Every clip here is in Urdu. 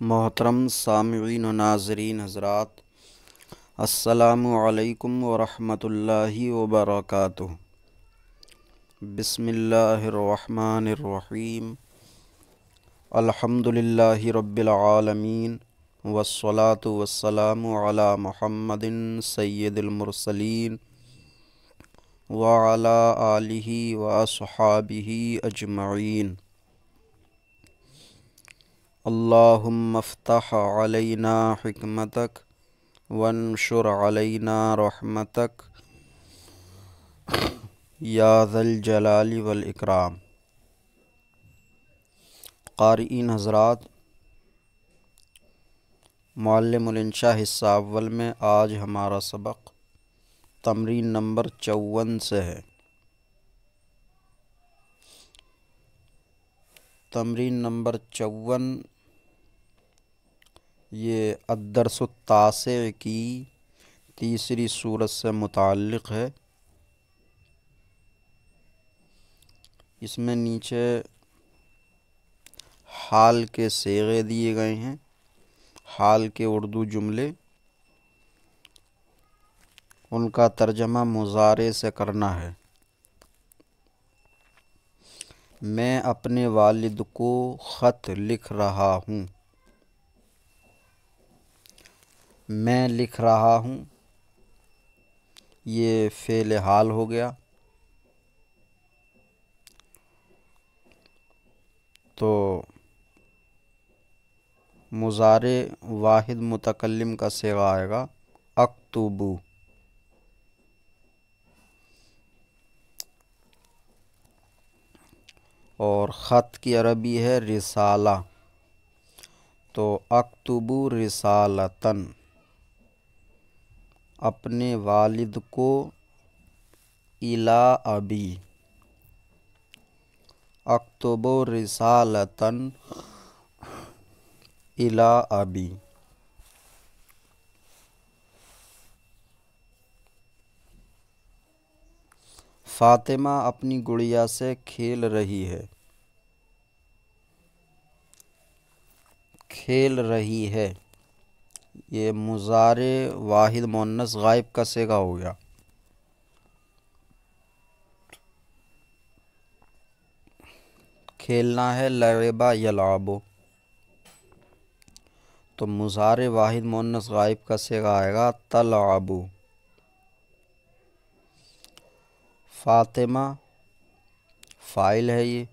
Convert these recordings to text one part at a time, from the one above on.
محترم سامعین و ناظرین حضرات، السلام علیکم ورحمۃ اللہ وبرکاتہ۔ بسم اللہ الرحمن الرحیم۔ الحمد للہ رب العالمین، والصلاة والسلام علی محمد سید المرسلین وعلی آلہ واصحابہ اجمعین۔ اللہم افتح علینا حکمتک وانشر علینا رحمتک یا ذا الجلال والاکرام۔ قارئین حضرات، معلم الانشاء حصہ اول میں آج ہمارا سبق تمرین نمبر 54 سے ہے۔ تمرین نمبر 54 یہ الدرس التاسع کی تیسری صورت سے متعلق ہے۔ اس میں نیچے حال کے صیغے دیے گئے ہیں، حال کے اردو جملے، ان کا ترجمہ مضارع سے کرنا ہے۔ میں اپنے والد کو خط لکھ رہا ہوں۔ میں لکھ رہا ہوں، یہ فعل حال ہو گیا۔ تو مضارع واحد متکلم کا صیغہ آئے گا اکتبو۔ اور خط کی عربی ہے رسالہ، تو اکتبو رسالتن، اپنے والد کو الی ابی، اکتبو رسالتن الی ابی۔ فاطمہ اپنی گڑیا سے کھیل رہی ہے۔ کھیل رہی ہے، یہ مضارع واحد مؤنث غائب کا صیغہ ہو گیا۔ کھیلنا ہے لعب یلعب، تو مضارع واحد مؤنث غائب کا صیغہ آئے گا تلعب۔ فاطمہ فاعل ہے یہ،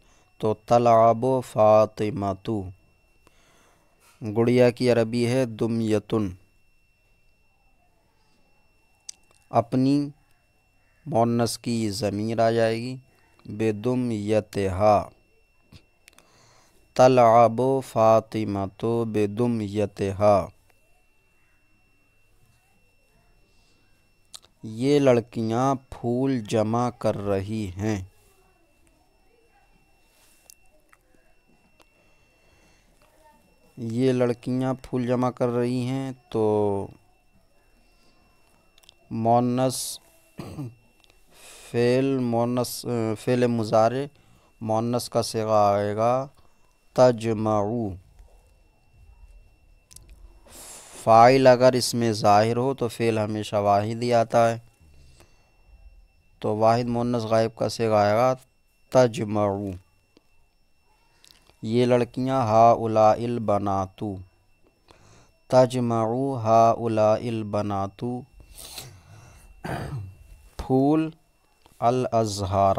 تو تلعب فاطمۃ۔ گڑیا کی عربی ہے دمیتن، اپنی مؤنث کی ضمیر آ جائے گی بدمیتہا، تلعب فاطمۃ بدمیتہا۔ یہ لڑکیاں پھول جمع کر رہی ہیں۔ یہ لڑکیاں پھول جمع کر رہی ہیں، تو مؤنث فعل مضارع مؤنث کا صیغہ آئے گا تجمعو۔ فاعل اگر اس میں ظاہر ہو تو فعل ہمیشہ واحد ہی آتا ہے، تو واحد مؤنث غائب کا صیغہ آئے گا تجمعو۔ یہ لڑکیاں ہؤلاء البنات، تجمع ہؤلاء البنات پھول الازہار،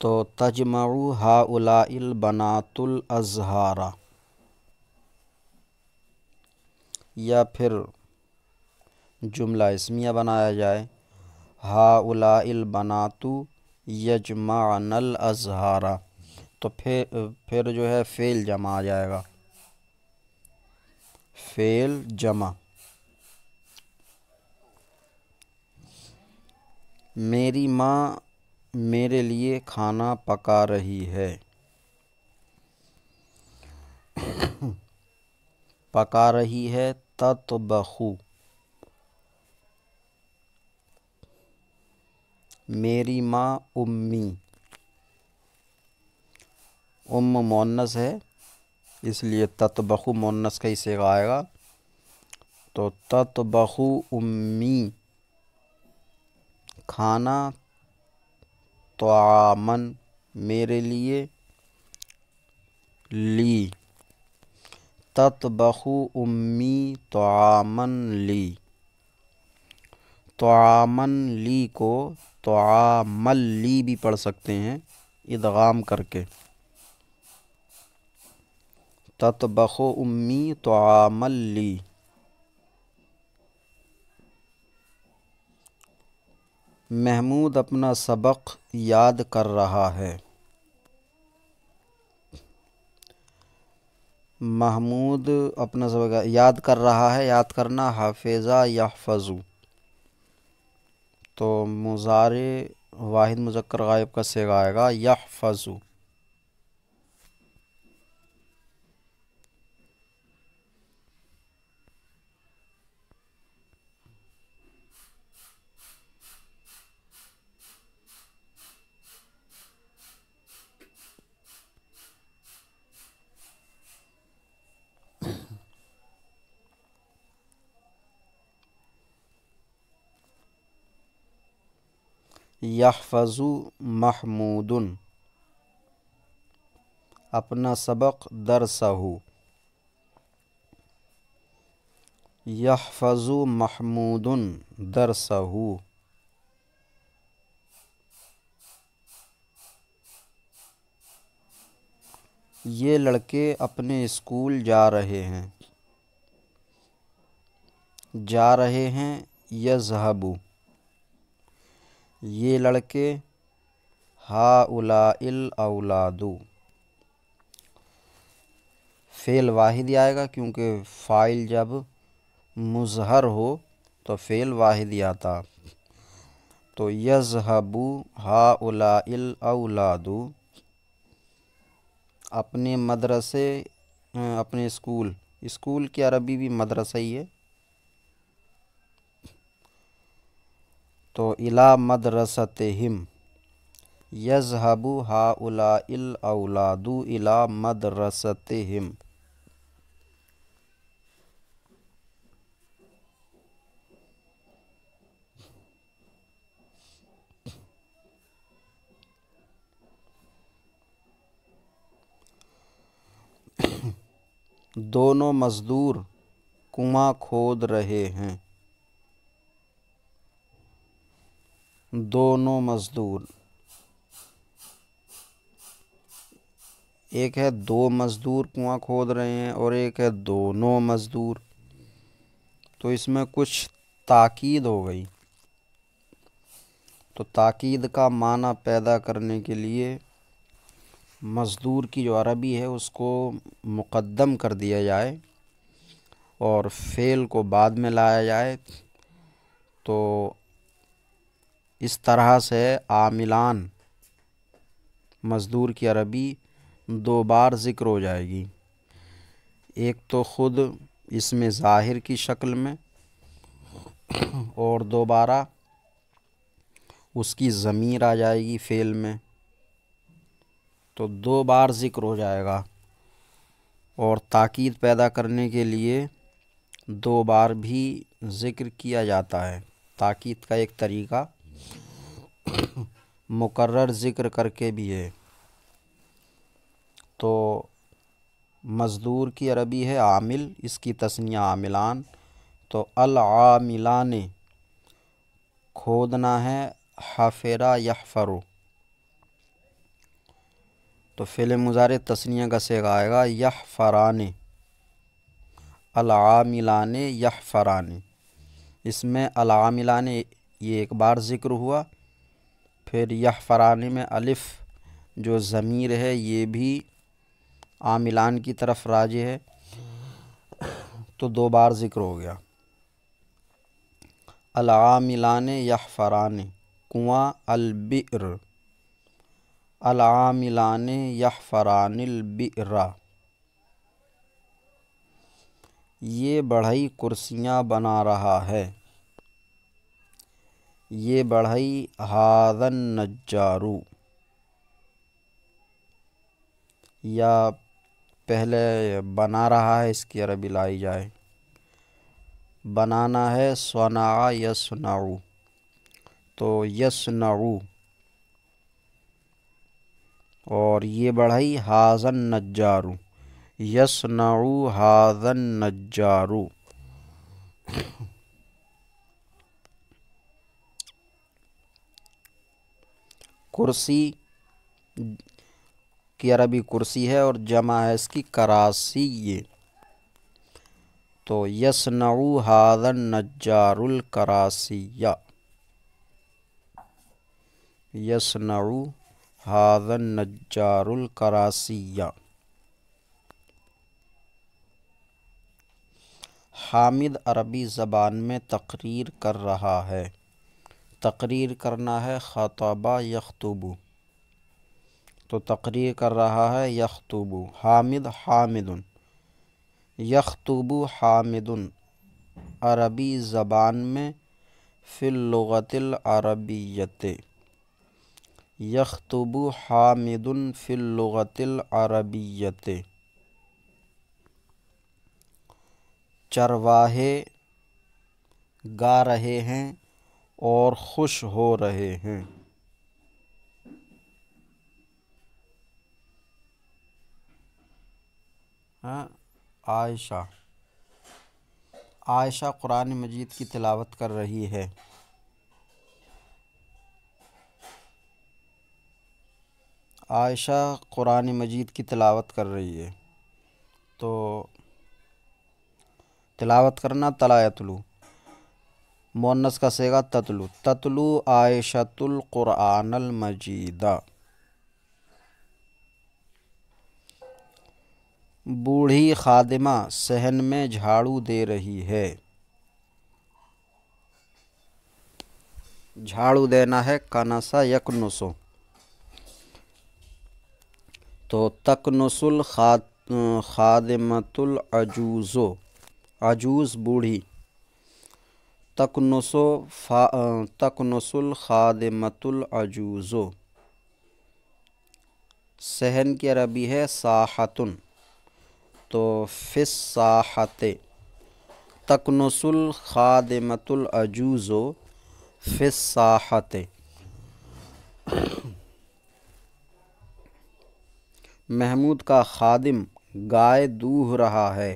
تو تجمع ہؤلاء البنات الازہار۔ یا پھر جملہ اسمیہ بنایا جائے ہؤلاء البنات یجمعن الازہار، تو پھر جو ہے فعل جمع آ جائے گا، فعل جمع۔ میری ماں میرے لیے کھانا پکا رہی ہے۔ پکا رہی ہے تطبخ، میری ماں امی، مونس ہے اس لیے تطبخو مونس کا ہی صیغہ آئے گا، تو تطبخو امی کھانا، طعامن میرے لیے، لی تطبخو امی طعامن لی، طعامن لی کو طعامل لی بھی پڑھ سکتے ہیں ادغام کر کے، تطبخو امی طعامل لی۔ محمود اپنا سبق یاد کر رہا ہے، محمود اپنا سبق یاد کر رہا ہے، یاد کرنا حافظہ یحفظو، تو مضارع واحد مذکر غائب کا صیغہ آئے گا یحفظو۔ یحفظو محمود اپنا سبق درسہ، یحفظو محمود درسہ، یہ لڑکے اپنے اسکول جا رہے ہیں، جا رہے ہیں یذہبو، یہ لڑکے ہؤلاء الاولاد، فعل واحد ہی آئے گا کیونکہ فاعل جب مظہر ہو تو فعل واحد ہی آتا، تو یذہبو ہؤلاء الاولاد، اپنے مدرسے اپنے اسکول کی عربی بھی مدرسہ ہی ہے، تو الی مدرستہم، یذہب ہؤلاء الاولاد الی مدرستہم۔ دونوں مزدور کنواں کھود رہے ہیں، دونوں مزدور، ایک ہے دو مزدور کنواں کھود رہے ہیں اور ایک ہے دونوں مزدور، تو اس میں کچھ تاکید ہو گئی، تو تاکید کا معنی پیدا کرنے کے لیے مزدور کی جو عربی ہے اس کو مقدم کر دیا جائے اور فعل کو بعد میں لایا جائے، تو اس طرح سے عاملان مزدور کی عربی دو بار ذکر ہو جائے گی، ایک تو خود اسم ظاہر کی شکل میں اور دوبارہ اس کی ضمیر آ جائے گی فعل میں، تو دو بار ذکر ہو جائے گا، اور تاکید پیدا کرنے کے لیے دو بار بھی ذکر کیا جاتا ہے، تاکید کا ایک طریقہ مکرر ذکر کر کے بھی ہے، تو مزدور کی عربی ہے عامل، اس کی تثنیہ عاملان، تو العاملان کھودنا ہے حفرا یحفرو، تو فعل مضارع تثنیہ کا صیغہ آئے گا یحفران، العاملان یحفران، اس میں العاملان یہ ایک بار ذکر ہوا، پھر یحفران میں الف جو ضمیر ہے یہ بھی عاملان کی طرف راجع ہے، تو دو بار ذکر ہو گیا، العاملان یحفران کنواں، البئر، العاملان یحفران البئر، یہ بڑھئی کرسیاں بنا رہا ہے، یہ بڑھئی ھذا النجار، یا پہلے بنا رہا ہے اس کی عربی لائی جائے؟ بنانا ہے صنع یصنع، تو یصنع، اور یہ بڑھائی ھذا النجار، یصنع ھذا النجار۔ کرسی کی عربی کرسی ہے اور جمع ہے اس کی کراسی، تو یصنع ھذا النجار الکراسی، یصنع ھذا النجار الکراسی۔ حامد عربی زبان میں تقریر کر رہا ہے۔ تقریر کرنا ہے خطب یخطب، تو تقریر کر رہا ہے یخطب۔ حامد حامد، یخطب حامد عربی زبان میں فی اللغۃ العربیۃ، یخطب حامد فی اللغۃ العربیۃ۔ چرواہے گا رہے ہیں اور خوش ہو رہے ہیں۔ عائشہ، عائشہ قرآن مجید کی تلاوت کر رہی ہے۔ عائشہ قرآن مجید کی تلاوت کر رہی ہے، تو تلاوت کرنا تلا یتلو، مؤنث کا صیغہ تتلو، تتلو عائشۃ القرآن المجید۔ بوڑھی خادمہ صحن میں جھاڑو دے رہی ہے۔ جھاڑو دینا ہے کنس یکنس، تو تکنس الخادمۃ العجوز، عجوز بوڑھی، تکنس الخادمۃ العجوز۔ صحن کی عربی ہے ساحۃ، تو فی الساحۃ، تکنس الخادمۃ العجوز فی الساحۃ۔ محمود کا خادم گائے دوہ رہا ہے۔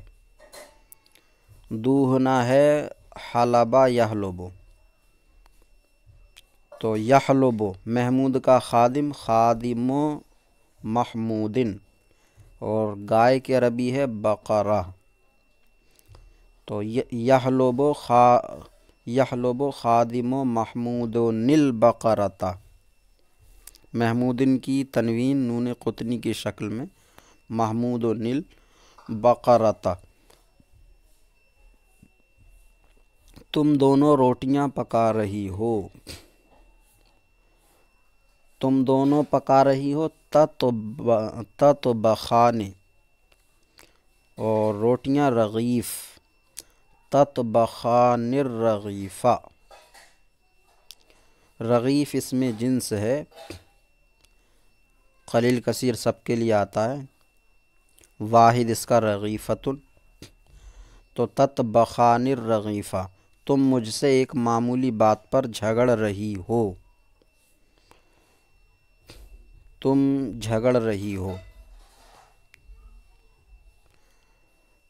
دوہنا ہے حلب یحلب، تو یحلب محمود کا خادم خادم محمود، اور گائے کی عربی ہے بقرہ، تو یحلب خادم محمود البقرۃ، محمودن کی تنوین نون قطنی کی شکل میں، محمود البقرۃ۔ تم دونوں روٹیاں پکا رہی ہو، تم دونوں پکا رہی ہو، تطبخان، اور روٹیاں رغیف، تطبخان الرغیف۔ رغیف اس میں جنس ہے، قلیل کثیر سب کے لیے آتا ہے، واحد اس کا رغیفۃ، تو تطبخان الرغیف، تم مجھ سے ایک معمولی بات پر جھگڑ رہی ہو، تم جھگڑ رہی ہو۔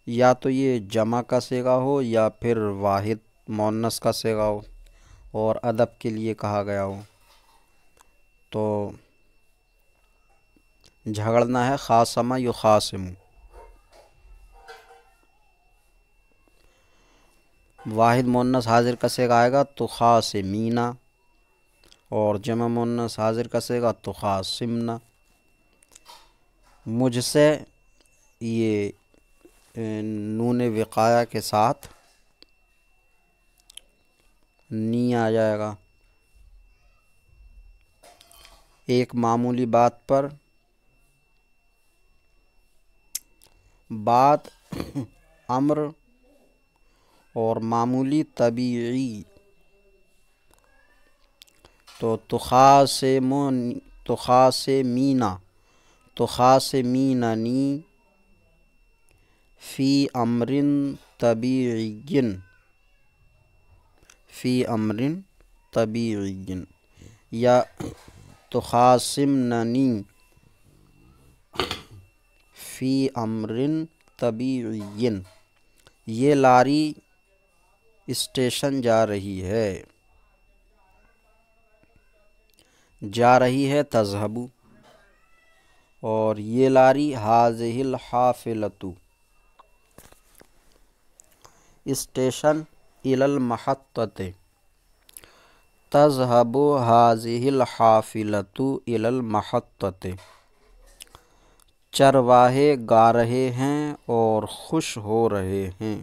یا تو یہ جمع کا صیغہ ہو یا پھر واحد مؤنث کا صیغہ ہو اور ادب کے لیے کہا گیا ہو، تو جھگڑنا ہے خاصم یخاصم۔ واحد مؤنث حاضر کا صیغہ آئے گا تخاصمین، اور جمع مؤنث حاضر کا صیغہ تخاصمن۔ مجھ سے یہ نون وقایہ کے ساتھ نی آ جائے گا، ایک معمولی بات پر، بات امر اور معمولی طبیعی، تو تخاصمین، تخاصمیننی فی امر طبیعی، فی امر طبیعی، یا تخاصمننی فی امر طبیعی، یہ لاری اسٹیشن جا رہی ہے، جا رہی ہے تذہب، اور یہ لاری ہذہ الحافلۃ اسٹیشن الی المحطۃ، تذہب ہذہ الحافلۃ الی المحطۃ، چرواہے گا رہے ہیں اور خوش ہو رہے ہیں۔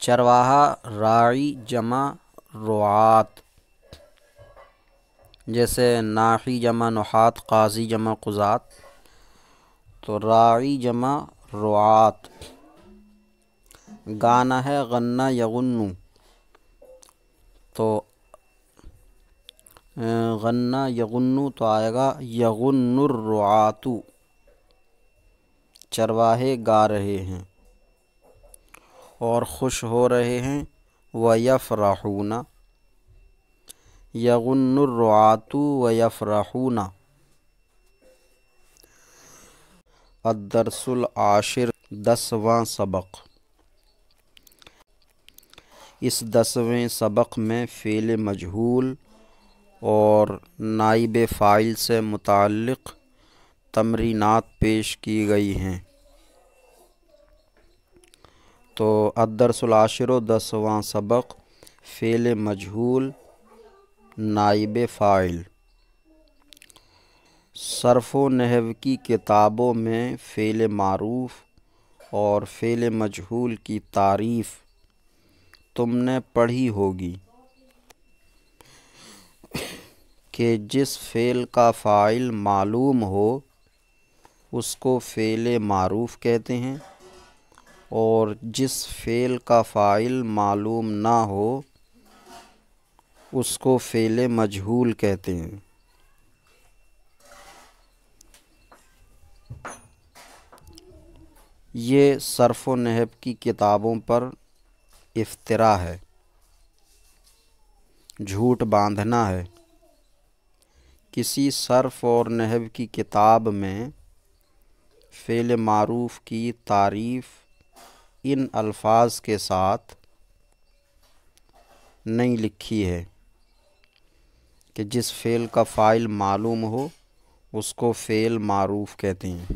چرواہا راعی جمع رعاة، جیسے ناحی جمع نحات، قاضی جمع قضات، تو راعی جمع رعاة۔ گانا ہے غنہ یغنو، تو غنہ یغنو تو آئے گا یغن الرعاة، چرواہے گا رہے ہیں اور خوش ہو رہے ہیں۔ وَيَفْرَحُونَ، یغن الرعاة وَيَفْرَحُونَ۔ الدرس العاشر، 10واں سبق۔ اس 10ویں سبق میں فعل مجہول اور نائب فاعل سے متعلق تمرینات پیش کی گئی ہیں۔ تو الدرس العاشر، 10واں سبق، فعل مجہول، نائب فاعل۔ صرف و نحو کی کتابوں میں فعل معروف اور فعل مجہول کی تعریف تم نے پڑھی ہوگی کہ جس فعل کا فاعل معلوم ہو اس کو فعل معروف کہتے ہیں، اور جس فعل کا فاعل معلوم نہ ہو اس کو فعل مجہول کہتے ہیں۔ یہ صرف و نحو کی کتابوں پر افتراء ہے، جھوٹ باندھنا ہے۔ کسی صرف اور نحو کی کتاب میں فعل معروف کی تعریف ان الفاظ کے ساتھ نہیں لکھی ہے کہ جس فعل کا فاعل معلوم ہو اس کو فعل معروف کہتے ہیں۔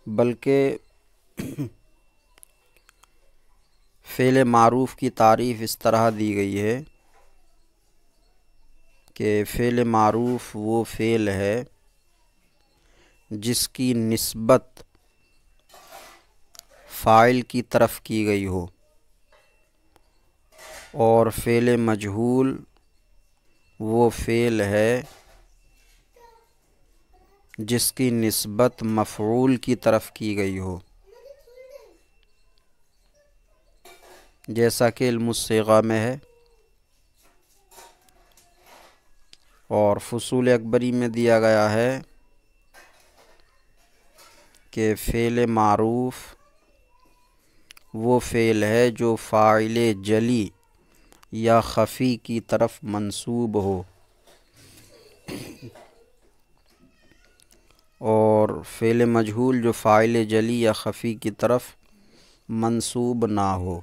بلکہ فعل معروف کی تعریف اس طرح دی گئی ہے کہ فعل معروف وہ فعل ہے جس کی نسبت فاعل کی طرف کی گئی ہو، اور فعل مجہول وہ فعل ہے جس کی نسبت مفعول کی طرف کی گئی ہو، جیسا کہ علم الصیغہ میں ہے، اور فصول اکبری میں دیا گیا ہے کہ فعل معروف وہ فعل ہے جو فاعل جلی یا خفی کی طرف منسوب ہو، اور فعل مجہول جو فاعل جلی یا خفی کی طرف منسوب نہ ہو۔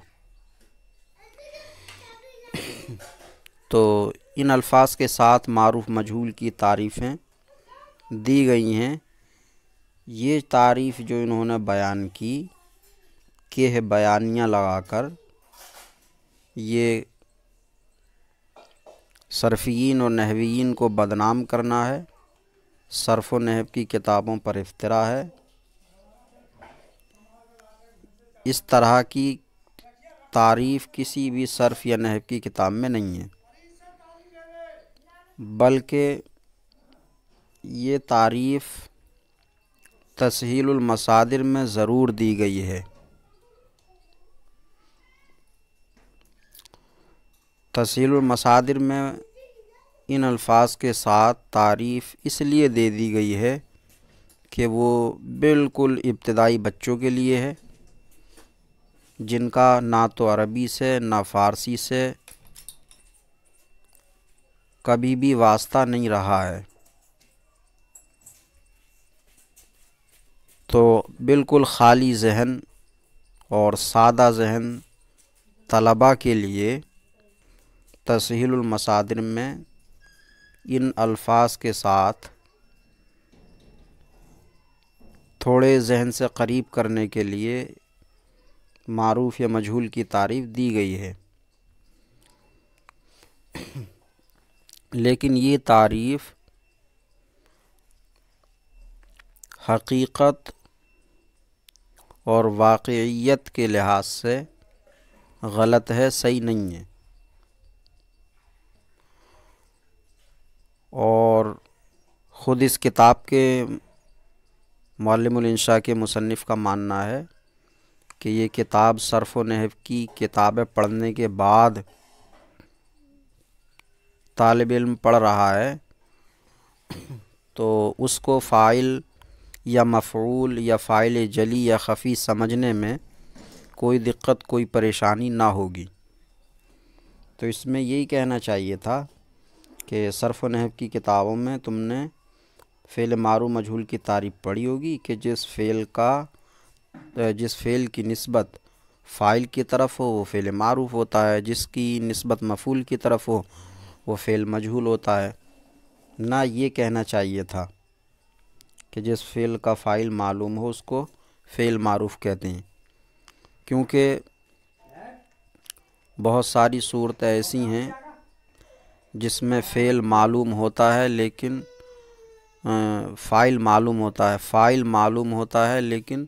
تو ان الفاظ کے ساتھ معروف مجہول کی تعریفیں دی گئی ہیں۔ یہ تعریف جو انہوں نے بیان کی کہ بیانیہ لگا کر، یہ صرفیین اور نحویین کو بدنام کرنا ہے، صرف و نحو کی کتابوں پر افتراء ہے۔ اس طرح کی تعریف کسی بھی صرف یا نحو کی کتاب میں نہیں ہے، بلکہ یہ تعریف تسہیل المصادر میں ضرور دی گئی ہے۔ تسہیل المصادر میں ان الفاظ کے ساتھ تعریف اس لیے دے دی گئی ہے کہ وہ بالکل ابتدائی بچوں کے لیے ہے، جن کا نہ تو عربی سے نہ فارسی سے کبھی بھی واسطہ نہیں رہا ہے، تو بالکل خالی ذہن اور سادہ ذہن طلباء کے لیے تسہیل المصادر میں ان الفاظ کے ساتھ تھوڑے ذہن سے قریب کرنے کے لیے معروف یا مجہول کی تعریف دی گئی ہے، لیکن یہ تعریف حقیقت اور واقعیت کے لحاظ سے غلط ہے، صحیح نہیں ہے، اور خود اس کتاب کے معلم الانشاء کے مصنف کا ماننا ہے کہ یہ کتاب صرف و نحو کی کتابیں پڑھنے کے بعد طالب علم پڑھ رہا ہے تو اس کو فاعل یا مفعول یا فاعل جلی یا خفی سمجھنے میں کوئی دقت کوئی پریشانی نہ ہوگی۔ تو اس میں یہی کہنا چاہیے تھا کہ صرف و نحو کی کتابوں میں تم نے فعل معروف مجہول کی تعریف پڑھی ہوگی کہ جس فعل کی نسبت فاعل کی طرف ہو وہ فعل معروف ہوتا ہے، جس کی نسبت مفعول کی طرف ہو وہ فعل مجہول ہوتا ہے۔ نہ یہ کہنا چاہیے تھا کہ جس فعل کا فاعل معلوم ہو اس کو فعل معروف کہتے ہیں، کیونکہ بہت ساری صورتیں ایسی ہیں جس میں فعل معلوم ہوتا ہے لیکن فاعل معلوم ہوتا ہے لیکن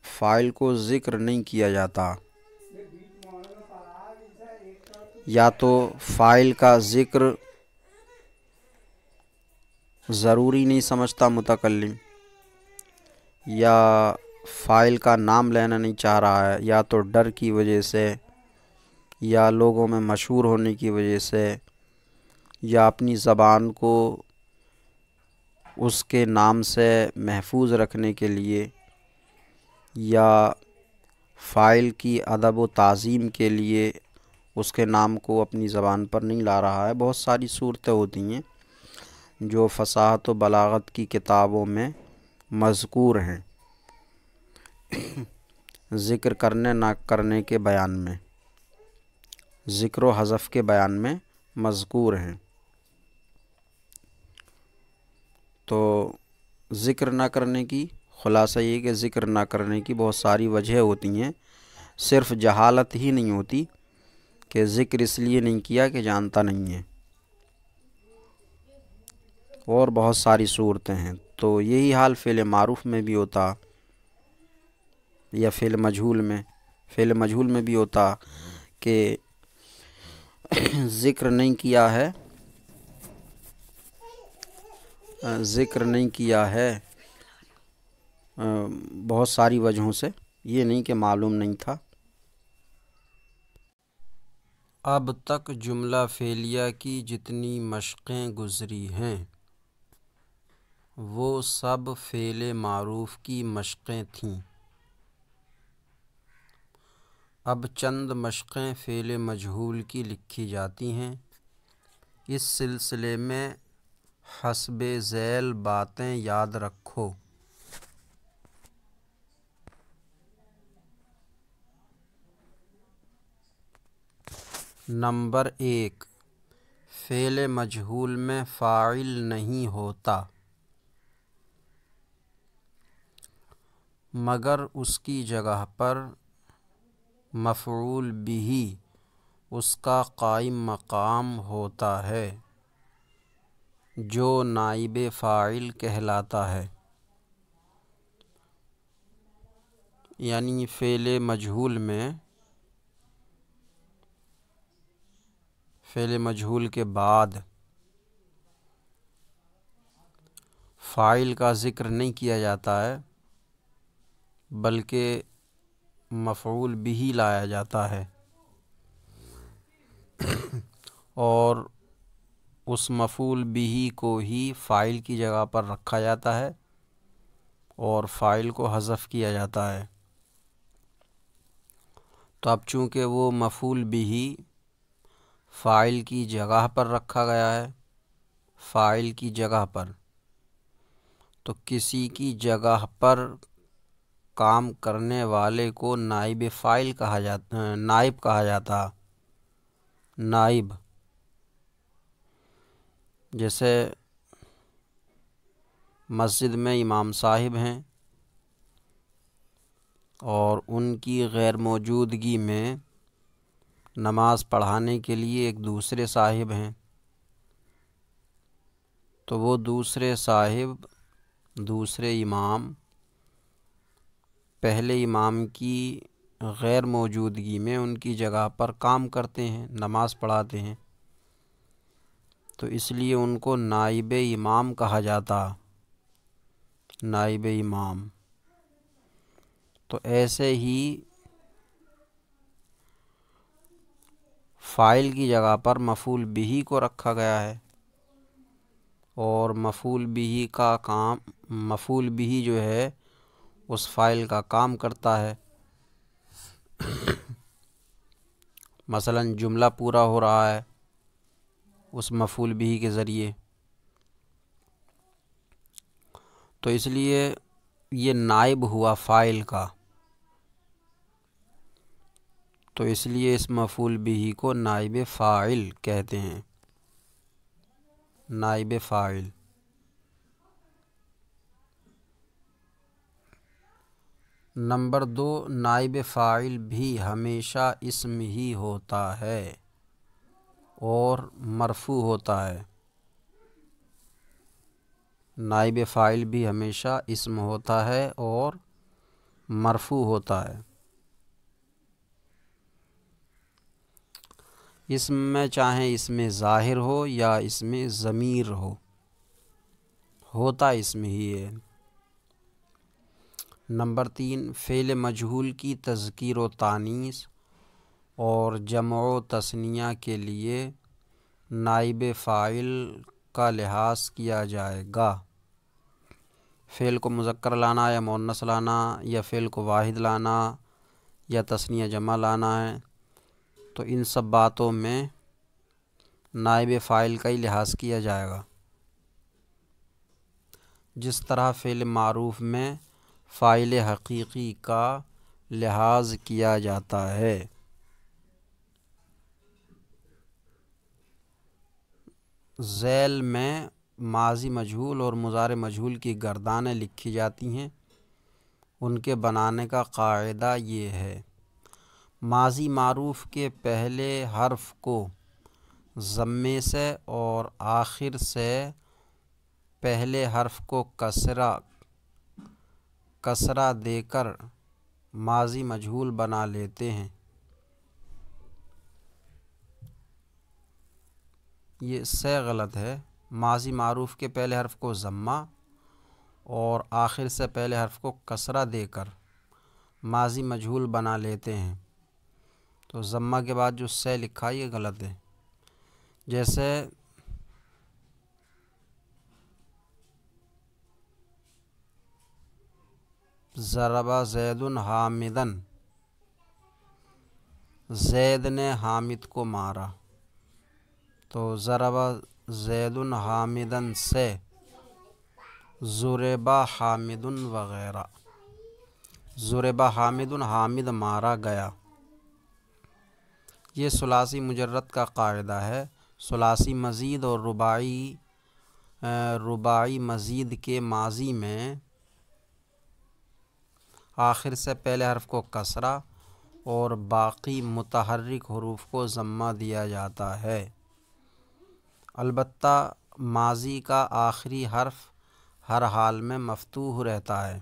فاعل کو ذکر نہیں کیا جاتا، یا تو فاعل کا ذکر ضروری نہیں سمجھتا متکلم، یا فاعل کا نام لینا نہیں چاہ رہا ہے، یا تو ڈر کی وجہ سے، یا لوگوں میں مشہور ہونے کی وجہ سے، یا اپنی زبان کو اس کے نام سے محفوظ رکھنے کے لیے، یا فاعل کی ادب و تعظیم کے لیے اس کے نام کو اپنی زبان پر نہیں لا رہا ہے۔ بہت ساری صورتیں ہوتی ہیں جو فصاحت و بلاغت کی کتابوں میں مذکور ہیں، ذکر کرنے نہ کرنے کے بیان میں، ذکر و حذف کے بیان میں مذکور ہیں۔ تو ذکر نہ کرنے کی خلاصہ یہ کہ ذکر نہ کرنے کی بہت ساری وجہ ہوتی ہیں، صرف جہالت ہی نہیں ہوتی کہ ذکر اس لیے نہیں کیا کہ جانتا نہیں ہے، اور بہت ساری صورتیں ہیں۔ تو یہی حال فعل معروف میں بھی ہوتا یا فعل مجہول میں بھی ہوتا کہ ذکر نہیں کیا ہے بہت ساری وجہوں سے، یہ نہیں کہ معلوم نہیں تھا۔ اب تک جملہ فعلیہ کی جتنی مشقیں گزری ہیں وہ سب فعل معروف کی مشقیں تھیں۔ اب چند مشقیں فعل مجہول کی لکھی جاتی ہیں۔ اس سلسلے میں حسب ذیل باتیں یاد رکھو۔ نمبر 1، فعل مجہول میں فاعل نہیں ہوتا مگر اس کی جگہ پر مفعول بہ اس کا قائم مقام ہوتا ہے جو نائب فاعل کہلاتا ہے۔ یعنی فعل مجہول کے بعد فاعل کا ذکر نہیں کیا جاتا ہے بلکہ مفعول بہ لایا جاتا ہے۔ اور اس مفعول بہ کو ہی فاعل کی جگہ پر رکھا جاتا ہے اور فاعل کو حذف کیا جاتا ہے۔ تو اب چونکہ وہ مفعول بہ فاعل کی جگہ پر رکھا گیا ہے، فاعل کی جگہ پر، تو کسی کی جگہ پر کام کرنے والے کو نائب فاعل کہا جاتا، نائب کہا جاتا، نائب۔ جیسے مسجد میں امام صاحب ہیں اور ان کی غیر موجودگی میں نماز پڑھانے کے لیے ایک دوسرے صاحب ہیں، تو وہ دوسرے صاحب، دوسرے امام پہلے امام کی غیر موجودگی میں ان کی جگہ پر کام کرتے ہیں، نماز پڑھاتے ہیں، تو اس لیے ان کو نائب امام کہا جاتا، نائب امام۔ تو ایسے ہی فاعل کی جگہ پر مفعول بہ کو رکھا گیا ہے اور مفعول بہ کا کام، مفعول بہ جو ہے اس فاعل کا کام کرتا ہے۔ مثلا جملہ پورا ہو رہا ہے اس مفعول بہ کے ذریعے، تو اس لیے یہ نائب ہوا فاعل کا، تو اس لیے اس مفعول بہ کو نائب فاعل کہتے ہیں، نائب فاعل۔ نمبر 2، نائب فاعل بھی ہمیشہ اسم ہی ہوتا ہے اور مرفوع ہوتا ہے، نائب فاعل بھی ہمیشہ اسم ہوتا ہے اور مرفوع ہوتا ہے۔ اسم میں چاہے اسم ظاہر ہو یا اسم ضمیر ہو، ہوتا اسم ہی ہے۔ نمبر 3، فعل مجہول کی تذکیر و تانیث اور جمع و تثنیہ کے لیے نائب فاعل کا لحاظ کیا جائے گا۔ فعل کو مذکر لانا یا مؤنث لانا، یا فعل کو واحد لانا یا تثنیہ جمع لانا ہے، تو ان سب باتوں میں نائب فاعل کا ہی لحاظ کیا جائے گا۔ جس طرح فعل معروف میں فاعل حقیقی کا لحاظ کیا جاتا ہے۔ ذیل میں ماضی مجہول اور مضارع مجہول کی گردانیں لکھی جاتی ہیں، ان کے بنانے کا قاعدہ یہ ہے: ماضی معروف کے پہلے حرف کو ضمے سے اور آخر سے پہلے حرف کو کسرہ دے کر ماضی مجہول بنا لیتے ہیں۔ یہ سے غلط ہے، ماضی معروف کے پہلے حرف کو ضمہ اور آخر سے پہلے حرف کو کسرہ دے کر ماضی مجہول بنا لیتے ہیں، تو ضمہ کے بعد جو سے لکھا یہ غلط ہے۔ جیسے ضرب زید حامدا، زید نے حامد کو مارا، تو ضرب زید حامدا سے ضرب حامد وغیرہ، ضرب حامد، حامد مارا گیا۔ یہ ثلاثی مجرد کا قاعدہ ہے۔ ثلاثی مزید اور رباعی مزید کے ماضی میں آخر سے پہلے حرف کو کسرہ اور باقی متحرک حروف کو ضمہ دیا جاتا ہے، البتہ ماضی کا آخری حرف ہر حال میں مفتوح رہتا ہے۔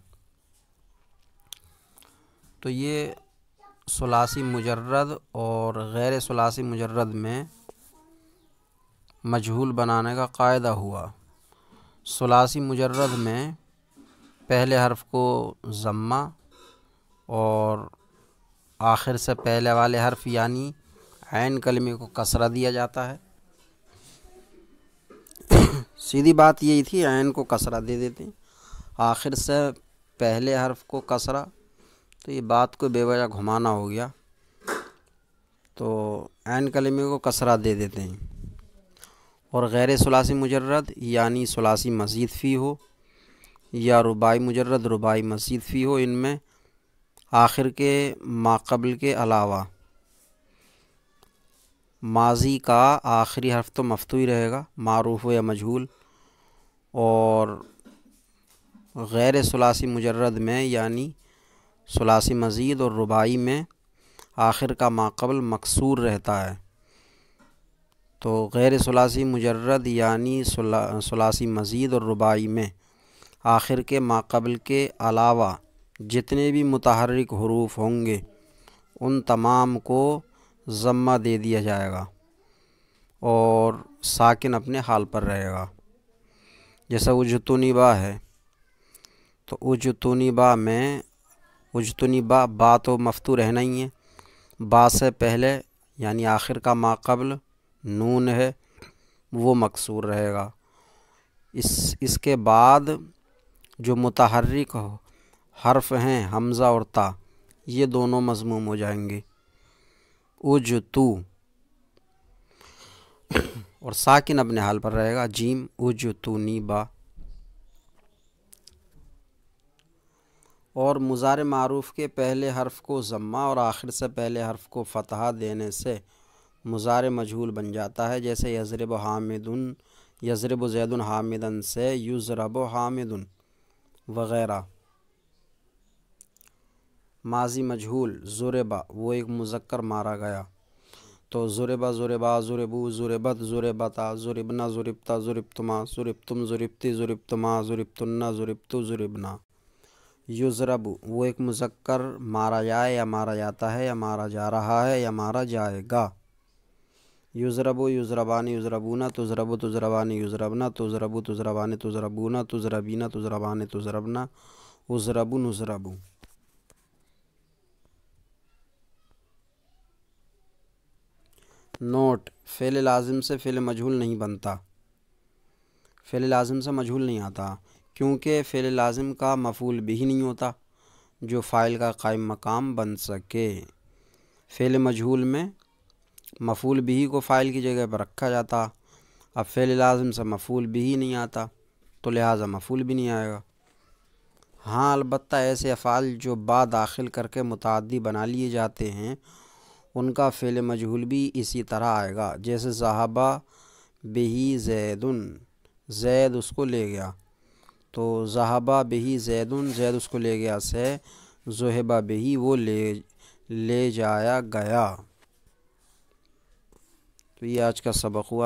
تو یہ ثلاثی مجرد اور غیر ثلاثی مجرد میں مجہول بنانے کا قاعدہ ہوا۔ ثلاثی مجرد میں پہلے حرف کو ضمہ اور آخر سے پہلے والے حرف یعنی عین کلمے کو کسرہ دیا جاتا ہے، سیدھی بات یہی تھی، عین کو کسرہ دے دیتے ہیں، آخر سے پہلے حرف کو کسرہ، تو یہ بات کو بے وجہ گھمانا ہو گیا، تو عین کلمے کو کسرہ دے دیتے ہیں۔ اور غیر ثلاثی مجرد یعنی ثلاثی مزید فی ہو یا رباعی مجرد رباعی مزید فی ہو، ان میں آخر کے ماقبل کے علاوہ ماضی کا آخری حرف تو مفتوح ہی رہے گا، معروف ہو یا مجہول، اور غیر ثلاثی مجرد میں یعنی ثلاثی مزید اور رباعی میں آخر کا ماقبل مکسور رہتا ہے۔ تو غیر ثلاثی مجرد یعنی ثلاثی مزید اور رباعی میں آخر کے ماقبل کے علاوہ جتنے بھی متحرک حروف ہوں گے ان تمام کو ضمہ دے دیا جائے گا اور ساکن اپنے حال پر رہے گا۔ جیسا اجتنبا ہے، تو اجتنبا میں اجتنبا با تو مفتوح رہنا ہی ہے، با سے پہلے یعنی آخر کا ماقبل نون ہے وہ مکسور رہے گا۔ اس کے بعد جو متحرک حرف ہیں حمزہ اور تا، یہ دونوں مضموم ہو جائیں گے، اجتو، اور ساکن اپنے حال پر رہے گا، جیم اجتنبا۔ اور مضارع معروف کے پہلے حرف کو ضمہ اور آخر سے پہلے حرف کو فتحہ دینے سے مضارع مجہول بن جاتا ہے، جیسے یضرب حامد، یضرب زید حامدا سے یضرب حامد وغیرہ۔ ماضی مجہول ضربا، وہ ایک مذکر مارا گیا، تو ضربا ضربا ضربو ضربت ضربتا ضربنا ضربتا ضربتما ضربتم ضربتی ضربتما ضربتن ضربتو ضربنا۔ یضرب، وہ ایک مذکر مارا جائے یا مارا جاتا ہے یا مارا جا رہا ہے یا مارا جائے گا۔ یضرب یضربان یضربون تضرب تضربان یضربنا تضرب تضربان تضربون تضربین تضربان تضربنا اضرب نضرب۔ نوٹ: فعل لازم سے فعل مجہول نہیں بنتا، فعل لازم سے مجہول نہیں آتا، کیونکہ فعل لازم کا مفعول بھی نہیں ہوتا جو فاعل کا قائم مقام بن سکے۔ فعل مجہول میں مفعول بھی کو فاعل کی جگہ پر رکھا جاتا، اب فعل لازم سے مفعول بھی نہیں آتا تو لہٰذا مفعول بھی نہیں آئے گا۔ ہاں البتہ ایسے افعال جو با داخل کر کے متعدی بنا لیے جاتے ہیں ان کا فعل مجہول بھی اسی طرح آئے گا، جیسے ذہبا بہی زیدن، زید اس کو لے گیا، تو ذہبا بہی زیدن، زید اس کو لے گیا سے ذہبا بہی، وہ لے جایا گیا۔ تو یہ آج کا سبق ہوا۔